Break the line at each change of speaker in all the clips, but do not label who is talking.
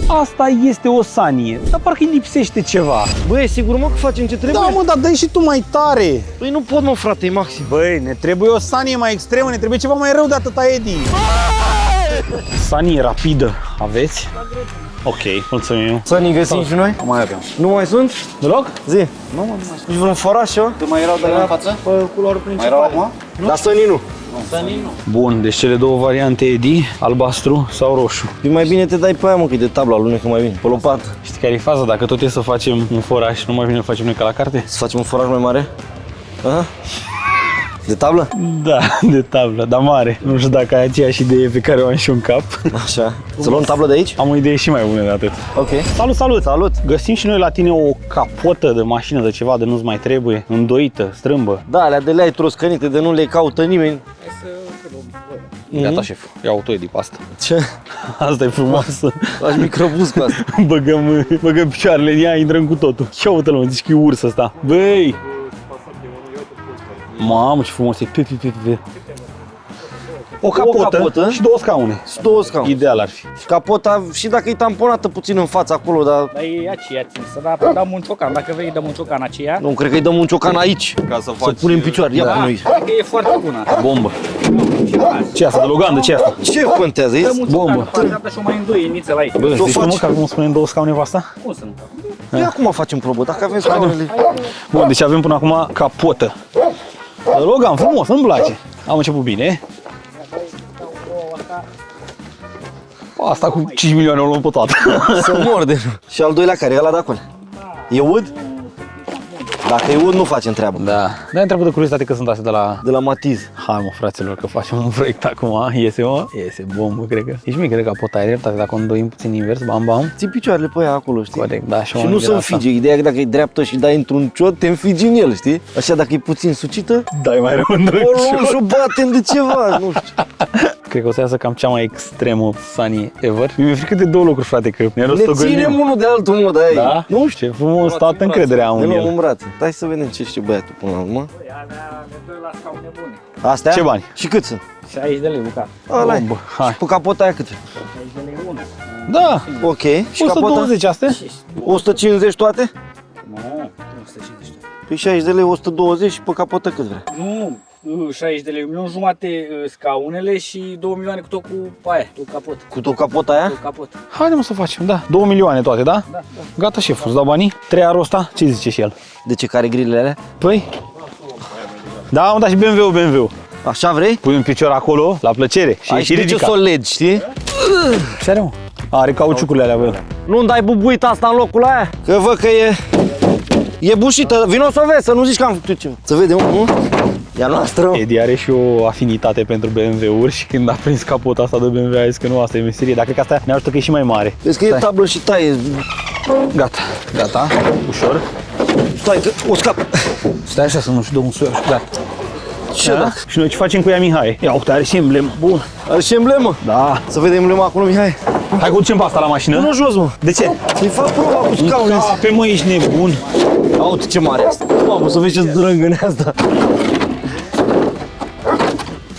Asta este o Sanie, dar parcă îi lipsește ceva.
Băi, e sigur, mă, că facem ce trebuie?
Da, mă, dar dă-i și tu mai tare.
Păi nu pot, mă, frate, e maxim.
Băi, ne trebuie o Sanie mai extremă, ne trebuie ceva mai rău de atâta, Edi. Sanie rapidă, aveți? Ok, mulțumim.
Să-ni găsim și noi?
Mai avem.
Nu mai sunt?
Deloc?
Zi.
Nu, mai
Nici vreun foraș, eu?
Mai erau de la în față?
Pe culoarul
Mai erau
principal.
acum?
Dar să-ni nu.
Bun, deci cele două variante, Edi, albastru sau roșu.
Păi mai bine te dai pe aia, mă, că e de tabla, alunecă mai bine, pe lopată.
Știi care e faza? Dacă tot e să facem un foraș, nu mai bine îl facem noi ca la carte?
Să facem un foraj mai mare? Aha. De tablă?
Da, de tablă, dar mare. Nu știu dacă ai aceeași idee pe care o am și eu în cap.
Așa. Să luăm tablă de aici?
Am o idee și mai bună de atât.
Ok.
Salut, salut! Salut! Găsim și noi la tine o capotă de mașină, de ceva de nu-ți mai trebuie, îndoită, strâmbă.
Da, alea de le-ai troscănite, de nu le caută nimeni.
Gata, șef. Ia-o tu, Edi, pe asta.
Ce?
Asta e frumoasă.
Faci microbus cu asta.
Băgăm picioarele în ea, intrăm cu totul. Ia uite-l, mă, zici că e urs ăsta. Băi! Mamă, ce frumos e. O capotă și două scaune.
Și două scaune.
Ideal ar fi.
Și capota, și dacă e tamponată puțin în față acolo, dar
Dar e aceea ținsă, dar dăm un ciocan. Dacă vrei, dăm un ciocan aceea.
nu cred că îi dăm un ciocan aici.
Ca să
Să punem picioare. Ia pe noi.
Că e foarte bună.
Bombă. Ce asta, de logandă, ce asta?
Ce contează?
Dăm un
Bombă.
ciocan, după aceea și o mai înduie niță la ei.
Bă,
Să o
deci tu, mă,
faci.
că acum spunem două scaune pe asta?
Cum să nu?
Păi acum facem probă, dacă avem scaunele.
Bun, deci avem până acum capotă. Logan, frumos, îmi place. Am început bine. Asta cu 5 milioane o luăm pe toată.
Să mor de nu. Și al doilea care e ăla de acolo? E ud? Dacă e ud, nu facem treabă.
Da. Dar întreabă de curiozitate că sunt astea de la...
De la Matiz.
Hai mă, fraților, că facem un proiect acum. Iese, mă? Iese bombă, cred că. Ești mic, cred că capota ai dreptate, dacă o îndoim puțin invers, bam, bam.
Ții picioarele pe ea acolo, știi?
Corect, da,
Și nu se înfige. Ideea e că dacă e dreaptă și dai într-un ciot, te înfigi în el, știi? Așa, dacă e puțin sucită,
Dai mai rău în
o luăm și o batem de ceva, nu știu.
Cred că o să iasă cam cea mai extremă Sanie ever. Mi-e frică de două lucruri, frate, că ne
Ne
rostogolim.
ținem unul de altul, mă, de aia.
Da? Nu știu, ce frumos, toată încrederea am
Ne
în
luăm
el.
în brațe. Hai să vedem ce știe băiatul până la urmă.
Ne dă la scaune bune.
Astea?
Ce bani?
Și cât sunt?
60 de lei bucată.
Ăla e.
Bombă, hai.
Și pe capota aia cât?
60 de lei unul.
Da,
Ok. Și capota?
120 astea?
150 toate?
Nu, 150.
Păi 60 de lei, 120 și pe capotă cât vrea?
Nu, 60 de lei, 1 milion jumate scaunele și 2 milioane cu tot cu aia, tot capot.
Cu tot capota aia?
Tot capot.
Haide mă să facem, da. 2 milioane toate, da?
Da.
Gata, șef, îți dau banii? 3 arul ăsta? Ce zice și el?
De ce, care grilele alea?
Păi? Da, am dat și BMW.
Așa vrei?
Pui un picior acolo, la plăcere. Și e
Ai
și
de ce
ridicat.
să o legi, știi?
Ce are, mă? Are cauciucurile alea pe el.
Nu-mi dai bubuita asta în locul aia? Că văd că e bușită. Vino să o vezi, să nu zici că am făcut ceva. Să vedem, nu? E a noastră.
Edi are și o afinitate pentru BMW-uri și când a prins capota asta de BMW a zis că nu, asta e meserie. Dar cred că asta ne ajută că e și mai mare.
Vezi că e tablă și taie.
Gata, gata, ușor.
Stai că o scap.
Stai așa să nu-și dă un suior. Gata.
Ce
Da?
dacă?
Și noi ce facem cu ea, Mihai? Ia uite, are și emblemă. Bun.
Are și emblemă.
Da.
Să vedem emblema acolo, Mihai.
Hai că ducem pe asta la mașină.
Nu jos, mă.
De ce?
Să-i fac proba cu scaunul ăsta.
Pe mă, ești nebun.
Ia uite ce mare e asta. Mamă, să vezi ce zdrângâne asta.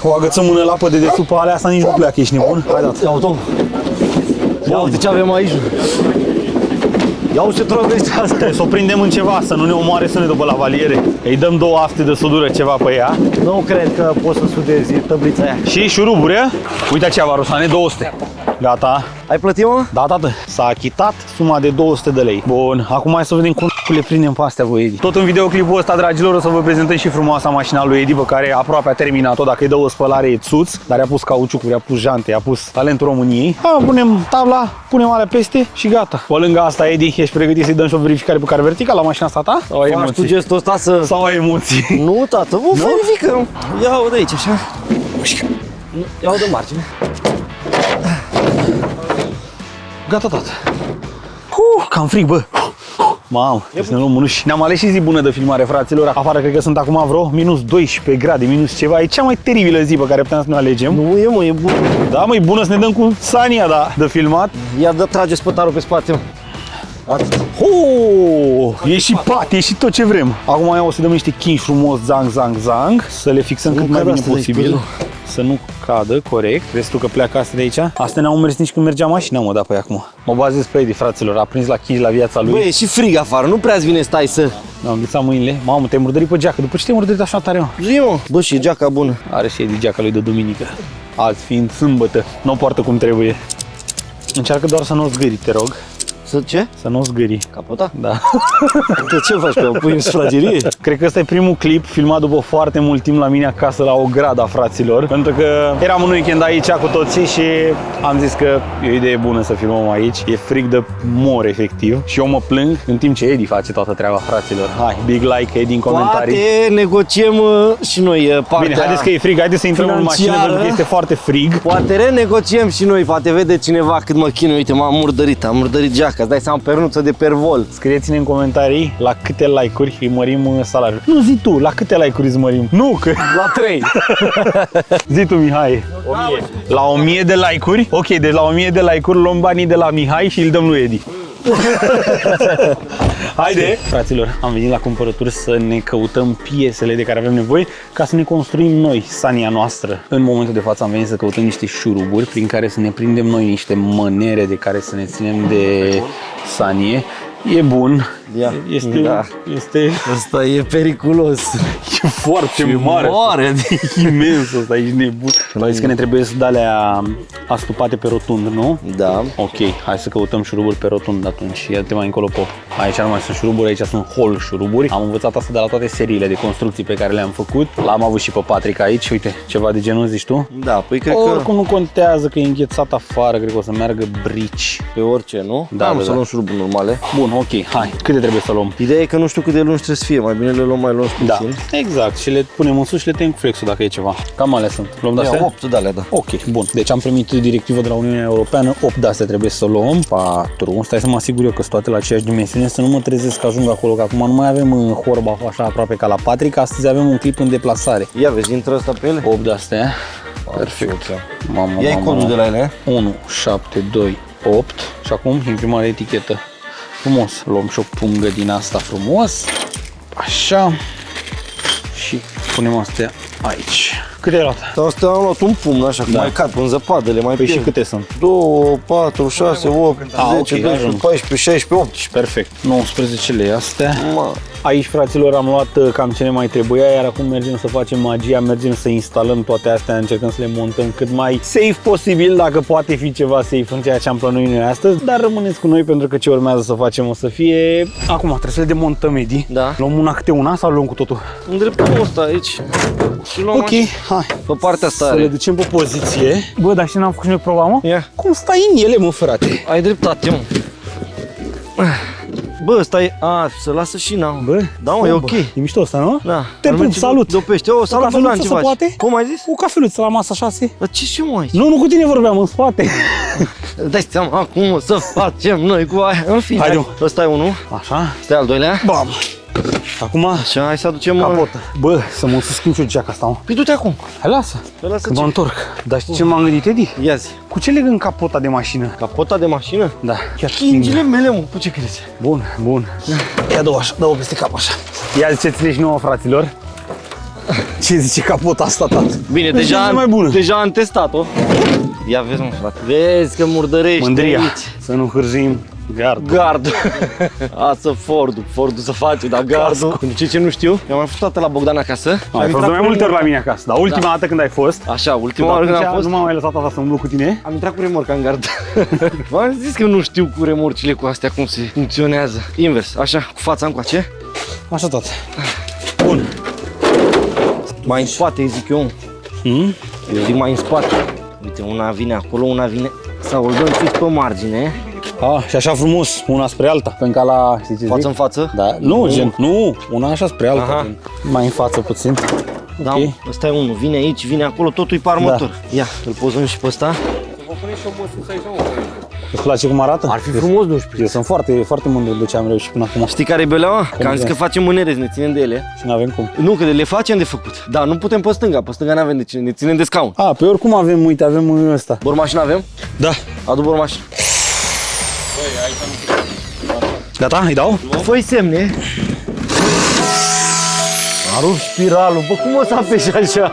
O agățăm mână lapă de desubt pe alea, asta nici nu pleacă, ești nebun. Hai dat.
Ia uite, mă. Ia uite ce avem aici. Ia uite ce trovește asta.
Trebuie să o prindem în ceva, să nu ne omoare, să ne după la valiere. Îi dăm 2 afte de sudură ceva pe ea.
Nu cred că poți să sudezi tăblița aia.
Și șuruburi, a? Uite ce Rusane, 200. Gata.
Ai plătit, mă?
Da, tată. S-a achitat suma de 200 de lei. Bun, acum hai să vedem cum le prindem pe astea, voi, Edi. Tot în videoclipul ăsta, dragilor, o să vă prezentăm și frumoasa mașina lui Edi, pe care aproape a terminat-o. Dacă îi dă o spălare, e țuț, dar i-a pus cauciucuri, i-a pus jante, i-a pus talentul României. Punem tabla, punem alea peste și gata. Pe lângă asta, Edi, ești pregătit să-i dăm și o verificare pe care vertical la mașina asta ta? Sau ai
Faci tu
emoții?
gestul ăsta să...
Sau ai emoții?
Nu, tată, vă verificăm. Ia-o de aici, așa. Ia-o de margine.
Gata, tată. Cam frig, bă. Mamă, trebuie să ne luăm mânuși. Ne-am ales și zi bună de filmare, fraților. Afară cred că sunt acum vreo minus 12 grade, minus ceva. E cea mai teribilă zi pe care putem să ne alegem.
Nu e, mă, e bun.
Da, mă, e bună să ne dăm cu Sania, da, de filmat.
Ia dă trage spătarul pe spate, mă. Atât.
E și pat, e și tot ce vrem. Acum o să dăm niște chingi frumos, zang, să le fixăm cât mai bine posibil. să nu cadă, corect. Vezi tu că pleacă astea de aici? Astea n-au mers nici când mergea mașina, mă, da pe acum. Mă bazez pe Edi, fraților, a prins la chingi la viața lui.
Băi, e și frig afară, nu prea-ți vine stai să...
Mi-am înghețat mâinile. Mamă, te-ai murdărit pe geacă. După ce te-ai murdărit așa tare, mă?
Zi, mă. Bă, și e geaca bună.
Are și Edi geaca lui de duminică. Azi fiind sâmbătă, nu o poartă cum trebuie. Încearcă doar să nu o zgâri, te rog.
Să ce?
Să nu o zgâri.
Capota?
Da.
De ce faci, că o pui în sufragerie?
Cred că ăsta e primul clip filmat după foarte mult timp la mine acasă la Ograda, fraților. Pentru că eram în weekend aici cu toții și am zis că e o idee bună să filmăm aici. E frig de mor, efectiv. Și eu mă plâng în timp ce Edi face toată treaba, fraților. Hai, big like, Edi, în comentarii.
Poate negociem și noi partea.
Bine, haideți că e frig, haideți să intrăm în mașină
financiară.
pentru că este foarte frig.
Poate renegociem și noi, poate vede cineva cât mă chinui. Uite, am murdărit geaca, îți dai seama, pernuță de pervol.
Scrieți-ne în comentarii la câte like-uri îi mărim salariul. Nu, zi tu, la câte like-uri îți mărim? Nu, că...
La 3.
Zi tu, Mihai.
1000.
La 1000 de like-uri? Ok, deci la 1000 de like-uri luăm banii de la Mihai și îl dăm lui Edi. Haide! Fraților, am venit la cumpărături să ne căutăm piesele de care avem nevoie ca să ne construim noi sania noastră. În momentul de față am venit să căutăm niște șuruburi prin care să ne prindem noi niște mânere de care să ne ținem de sanie. E bun.
Ia.
Este,
Da.
este
Asta e periculos.
e foarte mare.
Mare.
Imens ăsta, ești nebun. Ai zis că ne trebuie să de-alea astupate pe rotund, nu?
Da.
Ok, hai să căutăm șuruburi pe rotund atunci. Ia-te mai încolo, pop. Aici nu mai sunt șuruburi, aici sunt hol șuruburi. Am învățat asta de la toate seriile de construcții pe care le-am făcut. L-am avut și pe Patrick aici, uite, ceva de genul, zici tu?
Da, păi cred că
Oricum nu contează că e înghețat afară, cred că o să meargă brici.
pe orice, nu?
Da, da,
să
da.
luăm șuruburi normale.
Bun, ok, hai, câte trebuie să luăm?
Ideea e că nu știu cât de lungi trebuie să fie, mai bine le luăm mai lungi
Da,
puțin.
exact, și le punem în sus și le tăiem cu flexul dacă e ceva. Cam alea sunt. Luăm de astea?
Ia 8 de alea, da.
Ok, bun. Deci am primit directivă de la Uniunea Europeană, 8 de astea trebuie să luăm, 4. Stai să mă asigur eu că sunt toate la aceeași dimensiune, să nu mă trezesc că ajung acolo, că acum nu mai avem horba așa aproape ca la Patrick, astăzi avem un clip în deplasare.
Ia vezi, intră asta pe ele.
8 de astea. Perfect.
Mamă, ia-i codul de la ele.
1, 7, 2, 8 și acum imprimare etichetă. Frumos. Luăm și o pungă din asta frumos. Așa. Și punem astea aici. Câte ai luat?
Dar astea am luat un pumn așa, cum
Da.
mai cad în zăpadă, le mai
Păi și
pierd.
câte sunt?
2, 4, 6, 8,
Ah,
10,
ok,
12,
ajung.
14, 16, 18.
Perfect. 19 lei astea.
Ma.
Aici, fraților, am luat cam ce ne mai trebuia, iar acum mergem să facem magia, mergem să instalăm toate astea, încercăm să le montăm cât mai safe posibil, dacă poate fi ceva safe în ceea ce am plănuit noi astăzi, dar rămâneți cu noi pentru că ce urmează să facem o să fie... Acum, trebuie să le demontăm, Edi.
Da.
Luăm una câte una sau luăm cu totul?
Îndreptăm ăsta aici și luăm
Ok,
așa.
hai.
Pe partea asta
Să le
are.
ducem pe poziție. Bă, dar știi, n-am făcut și noi proba, mă?
Ia.
Cum stai în ele, mă, frate?
Ai dreptate, mă. Bă, ăsta e... A, să lasă și n-am.
Bă,
Da, mă, e ok.
E mișto ăsta, nu?
Da.
Te
Ar
pup,
merge
salut!
De pește. O, salut,
cafeluță
Bogdan, ce
se
faci?
poate?
Cum ai zis?
O cafeluță la masa 6.
Dar ce și mă aici?
Nu, nu cu tine vorbeam, în spate.
Dai seama acum o să facem noi cu aia. În fine,
Haide,
hai. Ăsta e unul.
Așa.
Ăsta e al doilea.
Bam. Acum,
Așa, hai să aducem...
capotă. Bă, să mă schimb și eu geaca asta, mă.
Păi du-te acum.
Hai, lasă.
Păi lasă
Când
ce?
mă întorc. Dar știi ce m-am gândit, Edi?
Ia zi.
Cu ce legăm capota de mașină?
Capota de mașină?
Da, chiar
Chingile mele, mă, cu ce crezi?
Bun, bun. Ia dă-o așa, dă-o peste cap așa. Ia ziceți-ne și nouă, fraților. Ce zice capota asta, tată?
Bine,
Deci
deja,
e mai bună.
deja am testat-o. Ia vezi, mă, frate. Vezi că murdărești
Mândria.
aici.
Să nu hârjim gard.
Gardul. Asta Fordul să face, dar gardul. Pentru ce nu știu, eu am mai fost toată la Bogdan acasă.
Ai fost de mai multe ori la mine acasă, dar ultima dată când ai fost,
Așa, ultima oară când am
atunci
fost,
nu m-am mai lăsat asta să umblu cu tine.
am intrat cu remorca în gard. V-am zis că nu știu cu remorcile cu astea cum se funcționează. Invers, așa, cu fața încoace.
Așa tot. Bun.
Mai în spate, îi zic eu.
Hmm?
Eu zic mai în spate. Uite, una vine acolo, una vine. Sau o dăm fix pe margine.
Și așa frumos, una spre alta, pentru ca la, știi ce zic?
Față în față.
Da, nu, gen, nu, una așa spre alta,
Aha.
gen. Mai în față puțin.
Da,
Ok.
ăsta e unul. Vine aici, vine acolo, totul e pe armător. Ia, îl pozăm și pe ăsta.
Îți place cum arată?
Ar fi frumos, nu știu.
Eu sunt foarte, foarte mândru de ce am reușit până acum
Știi care e belea, mă? Că am zis că facem mânere, să ne ținem de ele.
și nu avem cum.
Nu, că le facem de făcut. Da, nu putem pe stânga nu avem de ce, ne ținem de scaun.
Pe oricum avem, uite, avem ăsta.
Bormașină avem?
Da.
Adu bormașină.
Gata, îi dau?
Fă-i semne. A rupt spiralul, bă, cum o să apeși așa?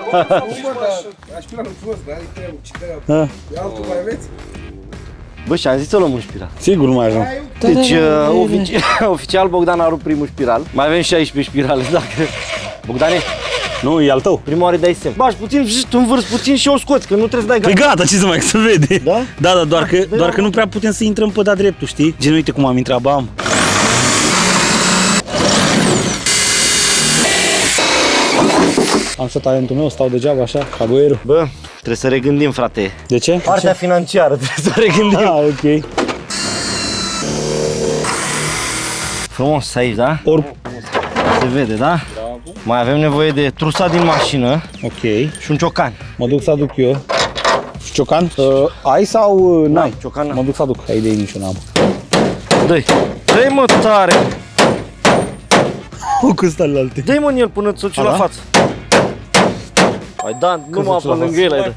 Bă, și am zis să luăm un spiral.
Sigur nu mai ajung.
Deci, oficial Bogdan a rupt primul spiral. Mai avem 16 spirale, dacă... Bogdane,
Nu, e al tău.
prima oară dai semn. Bași puțin, tu învârți puțin și eu scoți, că nu trebuie să dai
Păi gata, ce să mai se vede.
Da?
Da, doar că nu prea putem să intrăm pe da dreptul, știi? Gen, uite cum am intrat, bam. Am și talentul meu, stau degeaba așa, ca boierul.
Bă, trebuie să regândim, frate.
De ce?
Partea financiară trebuie să regândim.
Ah, ok.
Frumos aici, da? Se vede, da? Mai avem nevoie de trusa din mașină
Ok.
și un ciocan.
Mă duc să aduc eu. Și ciocan? Ai sau n-ai?
Ciocan n-am.
Mă duc să aduc. Ai idee nici eu n-am.
Dă-i. Dă-i, mă, tare.
Cu stările alte.
Dă-i, mă, în el până ți-o ții la
da?
față. Hai, da, numai
ți-o la
până lângă el ai dă.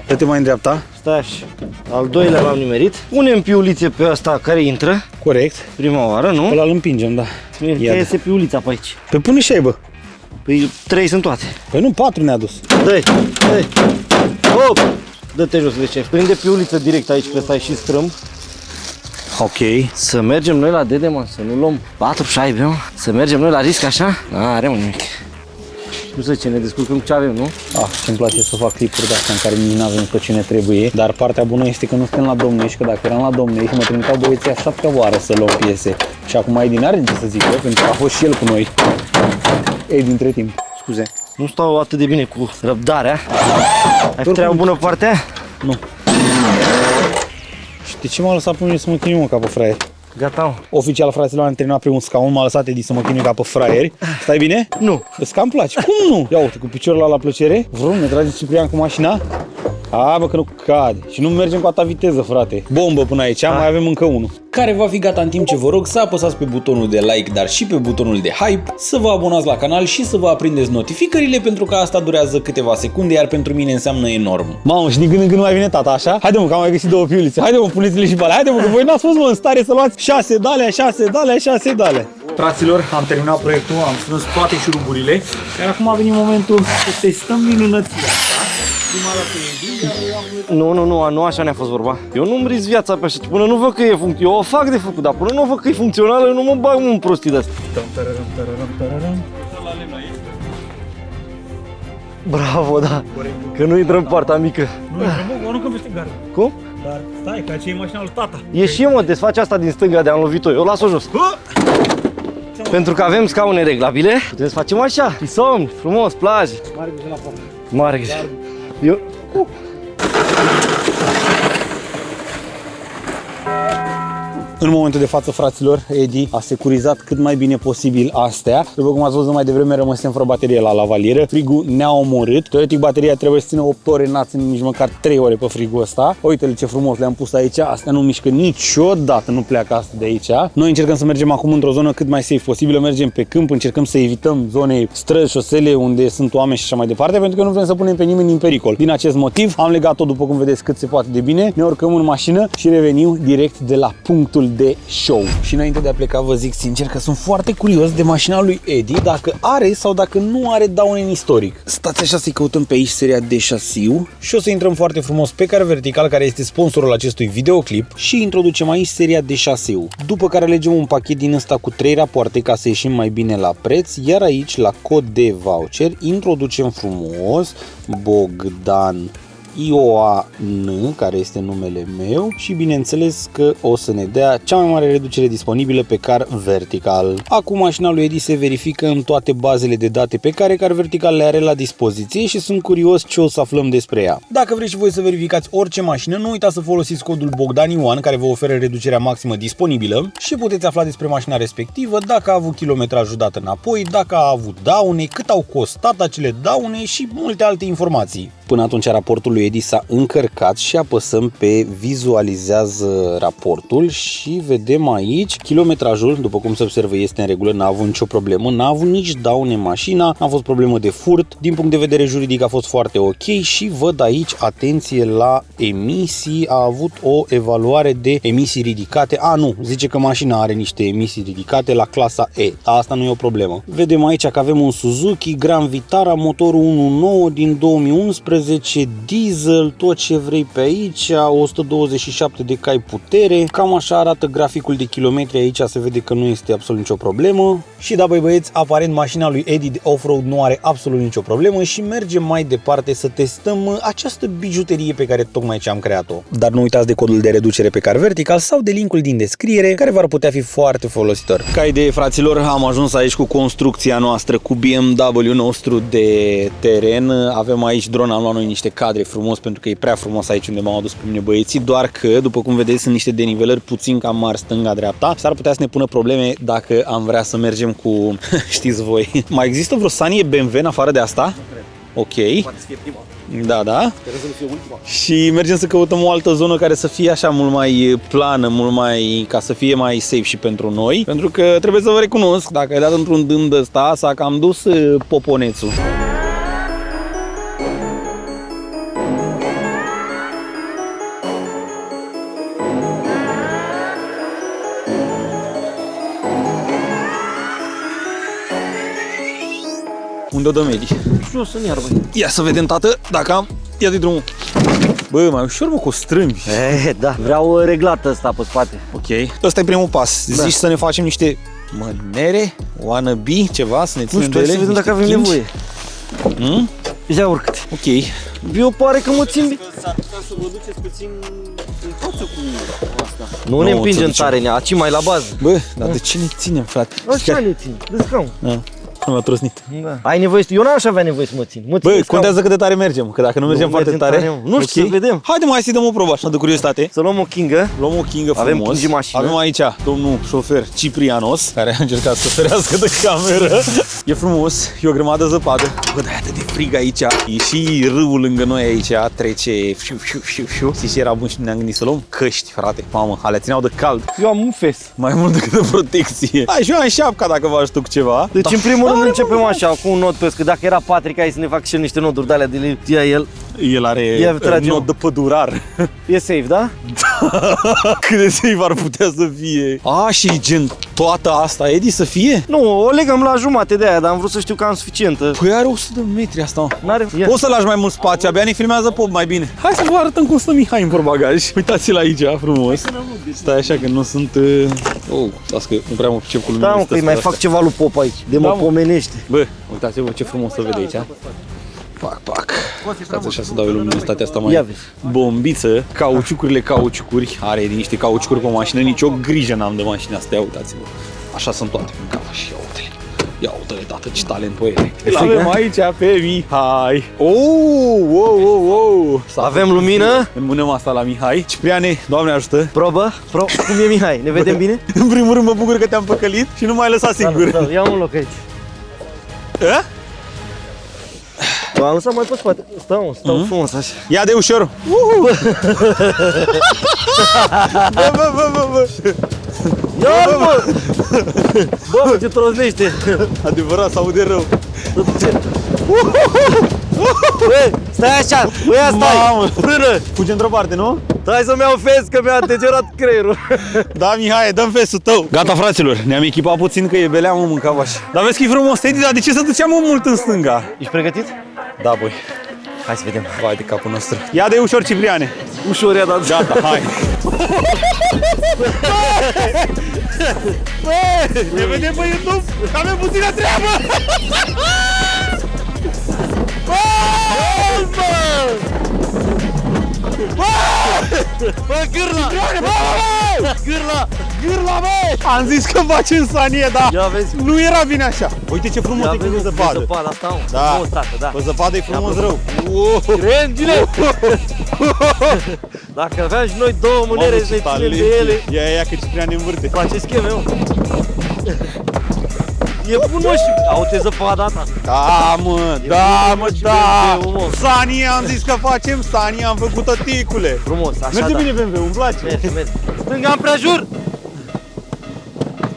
Dă-te mai în dreapta.
Stai așa. Al doilea l-am nimerit. Punem piulițe pe ăsta care intră.
Corect.
Prima oară, nu?
Ăla îl împingem, da.
Că iese piulița pe aici.
Pe pune și ai, bă.
Păi 3 sunt toate.
Păi nu, 4 ne-a dus.
Dă-i, dă-i. Hop! Dă-te jos, deci prinde piuliță direct aici pe stai și strâmb.
Ok.
Să mergem noi la Dede, mă, să nu luăm 4 șaibe, mă. Să mergem noi la risc așa? N-are, mă, nimic. Nu știu ce, ne descurcăm cu ce avem, nu?
Ce-mi place să fac clipuri de astea în care nici n-avem tot ce ne trebuie. Dar partea bună este că nu suntem la Domnești, că dacă eram la Domnești mă trimiteau băieții a 7-a oară să luăm piese. Și acum Edi n-are ce să zic eu, pentru că a fost și el cu noi. Ei, dintre timp. Scuze.
Nu stau atât de bine cu răbdarea. Ai treabă bună partea?
Nu. Și de ce m-a lăsat pe mine să mă chinui, mă, ca pe fraier?
Gata, mă.
Oficial, fraților, am terminat primul scaun, m-a lăsat Edi să mă chinui ca pe fraieri. Stai bine?
Nu.
Îți cam place. Cum nu? Ia uite, cu piciorul ăla la plăcere. Vrem, ne trage Ciprian cu mașina. A, bă, că nu cade. Și nu mergem cu atâta viteză, frate. Bombă până aici, mai avem încă unul. Care va fi gata în timp ce vă rog să apăsați pe butonul de like, dar și pe butonul de hype, să vă abonați la canal și să vă aprindeți notificările, pentru că asta durează câteva secunde, iar pentru mine înseamnă enorm. Mamă, și din când în când mai vine tata, așa? Haide, mă, că am mai găsit 2 piulițe. Haide, mă, puneți-le și pe alea. Haide, mă, că voi n-ați fost, mă, în stare să luați 6 de alea, 6 de alea, 6 de alea. Fraților, am terminat proiectul, am strâns toate șuruburile, iar acum a venit momentul să testăm minunăția. Prima dată e
Nu, așa ne-a fost vorba. Eu nu-mi risc viața pe așa, până nu văd că e funcțională. Eu o fac de făcut, dar până nu văd că e funcțională, eu nu mă bag în prostii de-astea. Bravo, da. Că nu intrăm în partea mică.
Nu, nu că peste gardă.
Cum?
Dar stai, că aceea e mașina lui tata.
Ieși, mă, desfaci asta din stânga de am lovit-o. Eu las-o jos. Pentru că avem scaune reglabile, putem să facem așa. Somn, frumos, plajă.
Mare grijă la poartă.
Mare grijă. Eu...
În momentul de față, fraților, Edi a securizat cât mai bine posibil astea. După cum ați văzut mai devreme, rămăsem fără baterie la lavalieră. Frigul ne-a omorât. Teoretic, bateria trebuie să țină 8 ore, n-a ținut nici măcar 3 ore pe frigul ăsta. Uite-le ce frumos le-am pus aici. Astea nu mișcă niciodată, nu pleacă asta de aici. Noi încercăm să mergem acum într-o zonă cât mai safe posibilă. Mergem pe câmp, încercăm să evităm zone străzi, șosele unde sunt oameni și așa mai departe, pentru că nu vrem să punem pe nimeni în pericol. Din acest motiv, am legat-o, după cum vedeți, cât se poate de bine. Ne urcăm în mașină și revenim direct de la punctul de show. Și înainte de a pleca, vă zic sincer că sunt foarte curios de mașina lui Edi, dacă are sau dacă nu are daune în istoric. Stați așa să-i căutăm pe aici seria de șasiu și o să intrăm foarte frumos pe Car Vertical, care este sponsorul acestui videoclip, și introducem aici seria de șasiu. După care alegem un pachet din ăsta cu 3 rapoarte ca să ieșim mai bine la preț, iar aici la cod de voucher introducem frumos Bogdan Ioan, care este numele meu, și bineînțeles că o să ne dea cea mai mare reducere disponibilă pe Car Vertical. Acum mașina lui Edi se verifică în toate bazele de date pe care Car Vertical le are la dispoziție și sunt curios ce o să aflăm despre ea. Dacă vreți și voi să verificați orice mașină, nu uitați să folosiți codul Bogdan Ioan, care vă oferă reducerea maximă disponibilă, și puteți afla despre mașina respectivă, dacă a avut kilometrajul dat înapoi, dacă a avut daune, cât au costat acele daune și multe alte informații. Până atunci raportul lui Edi s-a încărcat și apăsăm pe vizualizează raportul și vedem aici kilometrajul, după cum se observă, este în regulă, n-a avut nicio problemă, n-a avut nici daune mașina, n-a fost problemă de furt, din punct de vedere juridic a fost foarte ok și văd aici, atenție la emisii, a avut o evaluare de emisii ridicate, nu, zice că mașina are niște emisii ridicate la clasa E, asta nu e o problemă. Vedem aici că avem un Suzuki Grand Vitara, motorul 1.9 din 2011, diesel, tot ce vrei pe aici, 127 de cai putere, cam așa arată graficul de kilometri, aici se vede că nu este absolut nicio problemă. Și da, băi băieți, aparent mașina lui Edi de off-road nu are absolut nicio problemă și mergem mai departe să testăm această bijuterie pe care tocmai ce am creat-o. Dar nu uitați de codul de reducere pe Car Vertical sau de linkul din descriere, care v-ar putea fi foarte folositor. Ca idee, fraților, am ajuns aici cu construcția noastră, cu BMW nostru de teren. Avem aici drona, am luat noi niște cadre frumos pentru că e prea frumos aici unde m-au adus pe mine băieții, doar că, după cum vedeți, sunt niște denivelări puțin cam mari stânga-dreapta. S-ar putea să ne pună probleme dacă am vrea să mergem cu, știți voi. Mai există vreo Sanie BMW în afară de asta? Ok.
Poate să fie prima.
Da, da.
Sperăm să nu fie ultima.
Și mergem să căutăm o altă zonă care să fie așa mult mai plană, mult mai, ca să fie mai safe și pentru noi. Pentru că trebuie să vă recunosc, dacă ai dat într-un dâmb de ăsta, s-a cam dus poponețul. Unde o dăm, Edi?
Jos în iarbă.
Ia să vedem, tată, dacă am... Ia de drumul. Bă, mai ușor, mă, cu o strâmbi.
Da, vreau reglat ăsta pe spate.
Ok. Ăsta e primul pas.
Da.
Zici să ne facem niște mânere, wannabe, ceva, să ne
Nu
ținem
știu,
de
hai
ele,
să vedem dacă avem
niște
nevoie. Ia urcă-te.
Ok.
Eu pare că mă țin.
S-ar putea să vă duceți puțin în față cu asta.
Nu ne
Nu,
împingem
înțelegem.
tare, aci mai la bază.
Bă, dar de ce ne ținem, frate?
Așa ne țin, de scaun.
Nu m-a trosnit.
Da. Ai nevoie, eu n-aș avea nevoie să mă țin. Mă țin
Bă,
de scaun.
contează cât de tare mergem, că dacă nu mergem foarte
mergem
tare...
tare, nu știu, să vedem.
Haide, mai să-i dăm o probă, așa, de curiozitate.
Să luăm o kingă.
Luăm o kingă frumos.
Avem King mașină.
Avem aici domnul șofer Ciprianos, care a încercat să ferească de cameră. E frumos, e o grămadă de zăpadă. Bă, dar e atât de frig aici. E și râul lângă noi aici, trece fiu. Știi ce era bun și ne-am gândit să luăm? Căști, frate. Mamă, alea țineau de cald.
Eu am un fes.
Mai mult decât de protecție. Hai, și eu am șapca dacă vă ajută cu ceva.
Deci în primul rând începem așa, cu un nod pe că dacă era Patrick, hai să ne fac și niște noduri de alea de le ia el.
El are
Ia, trage-o.
nod de pădurar.
E safe, da?
Cât de safe ar putea să fie. Și gen toată asta, Edi, să fie?
Nu, o legăm la jumate de aia, dar am vrut să știu că am suficientă.
Păi are 100 de metri asta.
N-are... Ia.
Poți să lași mai mult spațiu, abia ne filmează Pop mai bine. Hai să vă arătăm cum stă Mihai în portbagaj. Uitați-l aici, frumos. Stai așa că nu sunt... Las că nu prea mă pricep cu lumea.
Da, mă, că îi mai fac ceva lui Pop aici, de mă pomenește.
Bă, uitați-vă ce frumos să vede aici. Pac. Stați așa să dau eu luminositatea asta mai
Ia vezi.
bombiță. Cauciucuri. Are niște cauciucuri pe mașină, nicio grijă n-am de mașina asta. Ia uitați-vă. Așa sunt toate în cap și ia uite-le. Ia uite-le, tată, ce talent pe ele. Îl avem aici pe Mihai.
Avem lumină.
Înmânăm asta la Mihai. Cipriane, Doamne ajută.
Probă. Cum e Mihai? Ne vedem bine?
În primul rând mă bucur că te-am păcălit și nu m-ai lăsat singur.
Da, ia un loc aici. Am lăsat mai pe spate. Stau frumos așa.
Ia de ușor. Bă.
Ia-l, bă! Bă, ce troznește!
Adevărat, s-aude rău.
Bă, stai așa! Bă, ia
Mamă.
stai! Frână!
Fugi într-o parte, nu?
Stai să-mi iau fes, că mi-a degerat creierul.
Da, Mihai, dăm fesul tău. Gata, fraților, ne-am echipat puțin că e belea, mă, mâncava așa. Dar vezi că e frumos, Edi, dar de ce să duceam mult în stânga?
Ești pregătit?
Da, băi.
Hai să vedem.
Vai de capul nostru. Ia de ușor, Cipriane.
Ușor i-a dat.
Gata, hai. Bă, ne vedem pe YouTube, că avem puțină treabă.
Bă, gârla!
Gârla, bă! Am zis că facem Sanie, dar
Ia vezi.
nu era bine așa. Uite ce frumos
Ia
e pe
vezi,
zăpadă.
zăpada asta, mă.
Da.
Frumos, tată, da.
Pe zăpadă e frumos rău.
Rengile! Dacă aveam și noi două mânere să ne ținem de ele,
Ia că Ciprian ne învârte.
face scheme, mă. E bun, mă, și... Au-te zăpada ta.
Da, mă, da, mă,
și
da.
BMW-ul, mă.
Sani am zis că facem, Sani am făcut-o, ticule.
Frumos, așa,
Merge
da.
bine BMW, îmi place.
Merge. Stânga împrejur!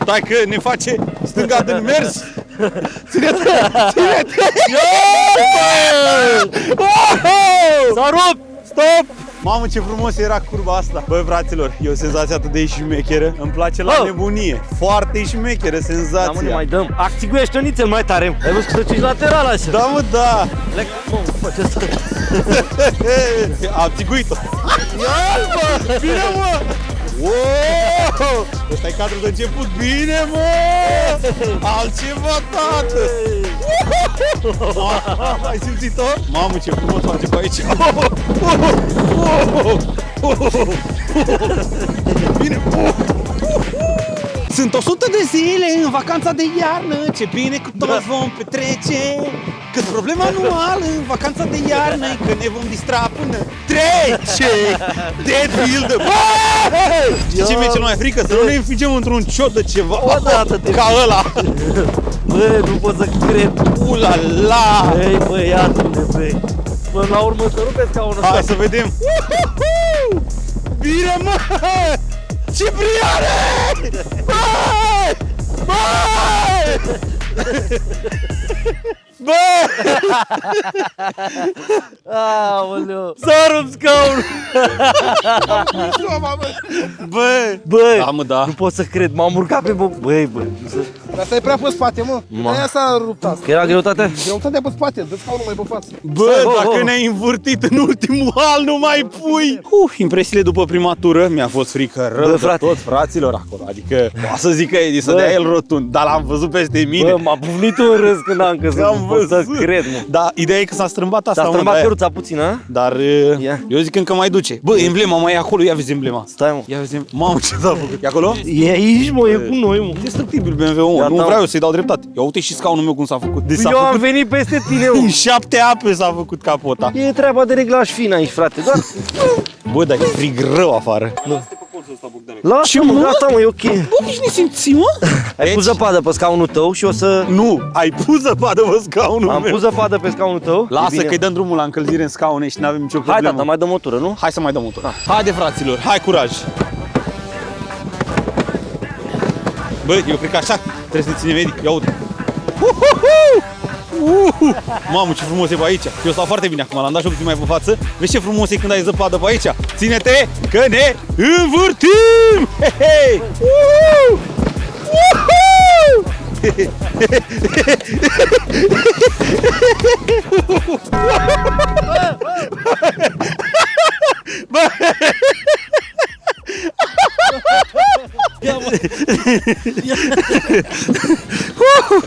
Stai că ne face stânga din mers. Ține-te!
S-a rupt!
Stop! Mamă, ce frumos era curba asta. Băi, fraților, e o senzație atât de șmecheră. Îmi place la nebunie. Foarte șmecheră
Da, mă, ne
senzația.
mai dăm. Acțiguiește nițel mai tare. Ai văzut că să cici lateral așa.
Da, mă, da.
Lec, mă, face asta.
Am țiguit-o. Ia-l, bine, mă! Wow! Ăsta e cadrul de început. Bine, mă! Altceva, tată! Ai simțit-o? Mamă, ce frumos face pe aici! Bine! Sunt 100 de zile în vacanța de iarnă. Ce bine cu toți vom petrece. Că problema anuală în vacanța de iarnă e că ne vom distra până trece. De pildă. Știi ce mi-e cel mai frică? Să nu ne înfigem într-un ciot de ceva.
Odată te
ca ăla.
Bă, nu pot să cred.
Ulala.
Băi, băiatule, băi. Până la urmă să rupe scaunul ăsta.
Hai să vedem. Bine, mă! Cipriane! Băi! Băi! Băi!
Aoleu. S-a rupt scaunul.
Băi!
Băi,
Da, mă, da.
nu pot să cred, m-am urcat pe boc. Băi, băi.
Dar stai prea pe spate, mă. Aia s-a rupt asta.
Că era greutate?
Greutatea pe spate, dă scaunul mai pe față.
Bă,
Bă,
dacă
bă.
ne-ai învârtit în ultimul hal, nu mai pui! Impresiile după prima tură, mi-a fost frică rău
Bă,
de
frate.
tot, fraților, acolo. Adică, poate să zic că Edi să
Bă.
dea el rotund, dar l-am văzut peste mine.
Bă, m-a bufnit un râs când am căzut.
Am
Nu pot să
văzut.
cred, mă.
Da, ideea e că s-a strâmbat asta,
S-a
mă,
strâmbat
de-aia.
căruța puțin, a?
Dar
Ia.
eu zic încă mai duce. Bă, emblema mai e acolo, ia vezi emblema.
Stai, mă.
Ia vezi emblema. Mamă, ce s-a făcut? E acolo?
E aici, mă, e cu noi, mă.
Destructibil BMW-ul,
Gata,
nu
mă.
vreau eu să-i dau dreptate. Ia uite și scaunul meu cum s-a făcut. Deci s-a
Eu am
făcut
venit peste tine, mă.
în 7 ape s-a făcut capota.
E treaba de reglaj fin aici, frate, doar.
Bă, dar e frig rău afară.
Lasă, mă, gata, mă, e ok.
Bă, nici ne simți, mă?
Ai pus zăpadă pe scaunul tău și o să...
Nu, ai pus zăpadă pe scaunul
Am
meu.
pus zăpadă pe scaunul tău. E
Lasă
bine.
că-i dăm drumul la încălzire în scaune și n-avem nicio
Hai,
problemă.
tata, mai dăm o tură, nu?
Hai să mai dăm o tură. Haide, fraților, hai curaj. Bă, eu cred că așa trebuie să ne ținem, Edi. Ia uite. Mamă, ce frumos e pe aici. Eu stau foarte bine acum, l-am dat și puțin mai pe față. Vezi ce frumos e când ai zăpadă pe aici. Ține-te că ne învârtim! He, he.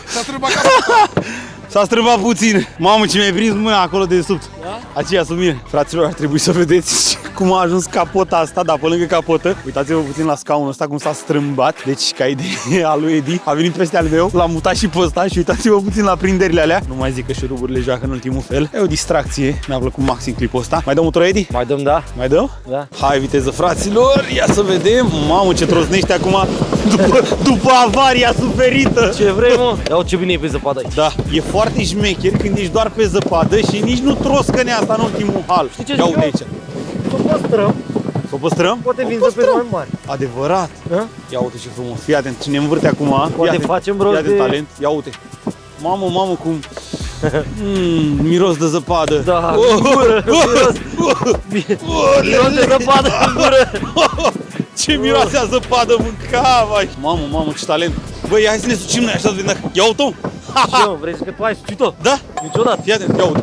S-a strâmbat capota.
S-a strâmbat puțin. Mamă, ce mi-ai prins mâna acolo de sub. Aceea sub mine. Fraților, ar trebui să vedeți cum a ajuns capota asta, dar pe lângă capotă. Uitați-vă puțin la scaunul ăsta cum s-a strâmbat. Deci, ca idee a lui Edi, a venit peste al meu, l-am mutat și pe ăsta și uitați-vă puțin la prinderile alea. Nu mai zic că șuruburile joacă în ultimul fel. E o distracție. Mi-a plăcut maxim clipul ăsta. Mai dăm o tură, Edi?
Mai dăm, da?
Mai dăm?
Da.
Hai, viteză, fraților! Ia să vedem! Mamă, ce trosnește acum după avaria suferită!
Ce vrei, mă? Ia ce bine e pe zăpadă aici.
Da, e foarte șmecher când ești doar pe zăpadă și nici nu troscăne asta în ultimul hal.
Știi ce
Ia
zic
uite
eu?
aici.
Să o păstrăm,
Să o păstrăm?
poate
O
vin pe
păstrăm.
mai mari.
Adevărat.
Da?
Ia uite ce frumos. Fii atent, cine învârte acum.
Poate
Fii atent,
facem rost
fii atent
de-
talent. Ia uite. Mamă, mamă, cum... miros de zăpadă.
Da, în gură, miros de zăpadă în gură.
Ce miroase a zăpadă mâncava. Mamă, mamă, ce talent. Băi, hai să ne sucim noi așa să vedem dacă... Ia uite-o.
Ce, mă, vrei să că tu ai sucit-o?
Da?
Niciodată.
Fii atent, ia uite.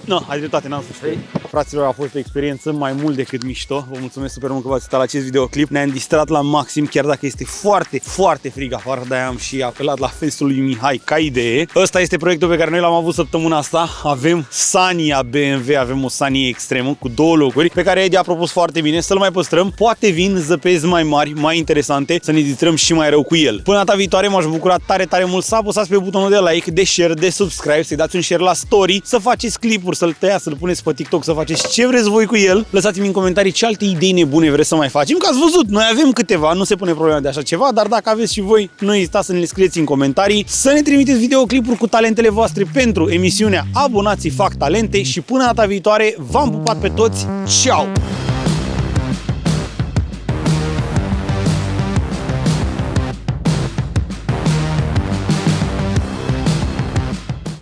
Nu, ai dreptate, n-am spus.
Vrei?
Fraților, a fost o experiență mai mult decât mișto. Vă mulțumesc super mult că v-ați uitat la acest videoclip. Ne-am distrat la maxim, chiar dacă este foarte, foarte frig afară. De-aia am și apelat la festul lui Mihai ca idee. Ăsta este proiectul pe care noi l-am avut săptămâna asta. Avem Sania BMW, avem o Sanie extremă cu 2 locuri, pe care Edi a propus foarte bine să-l mai păstrăm. Poate vin zăpezi mai mari, mai interesante, să ne distrăm și mai rău cu el. Până data viitoare m-aș bucura tare, tare mult să apăsați pe butonul de like, de share, de subscribe, să-i dați un share la story, să faceți clipuri, să-l tăiați, să-l puneți pe TikTok, să faceți ce vreți voi cu el. Lăsați-mi în comentarii ce alte idei nebune vreți să mai facem, că ați văzut, noi avem câteva, nu se pune problema de așa ceva, dar dacă aveți și voi, nu ezitați să ne le scrieți în comentarii, să ne trimiteți videoclipuri cu talentele voastre pentru emisiunea Abonații Fac Talente și până data viitoare v-am pupat pe toți, ciao!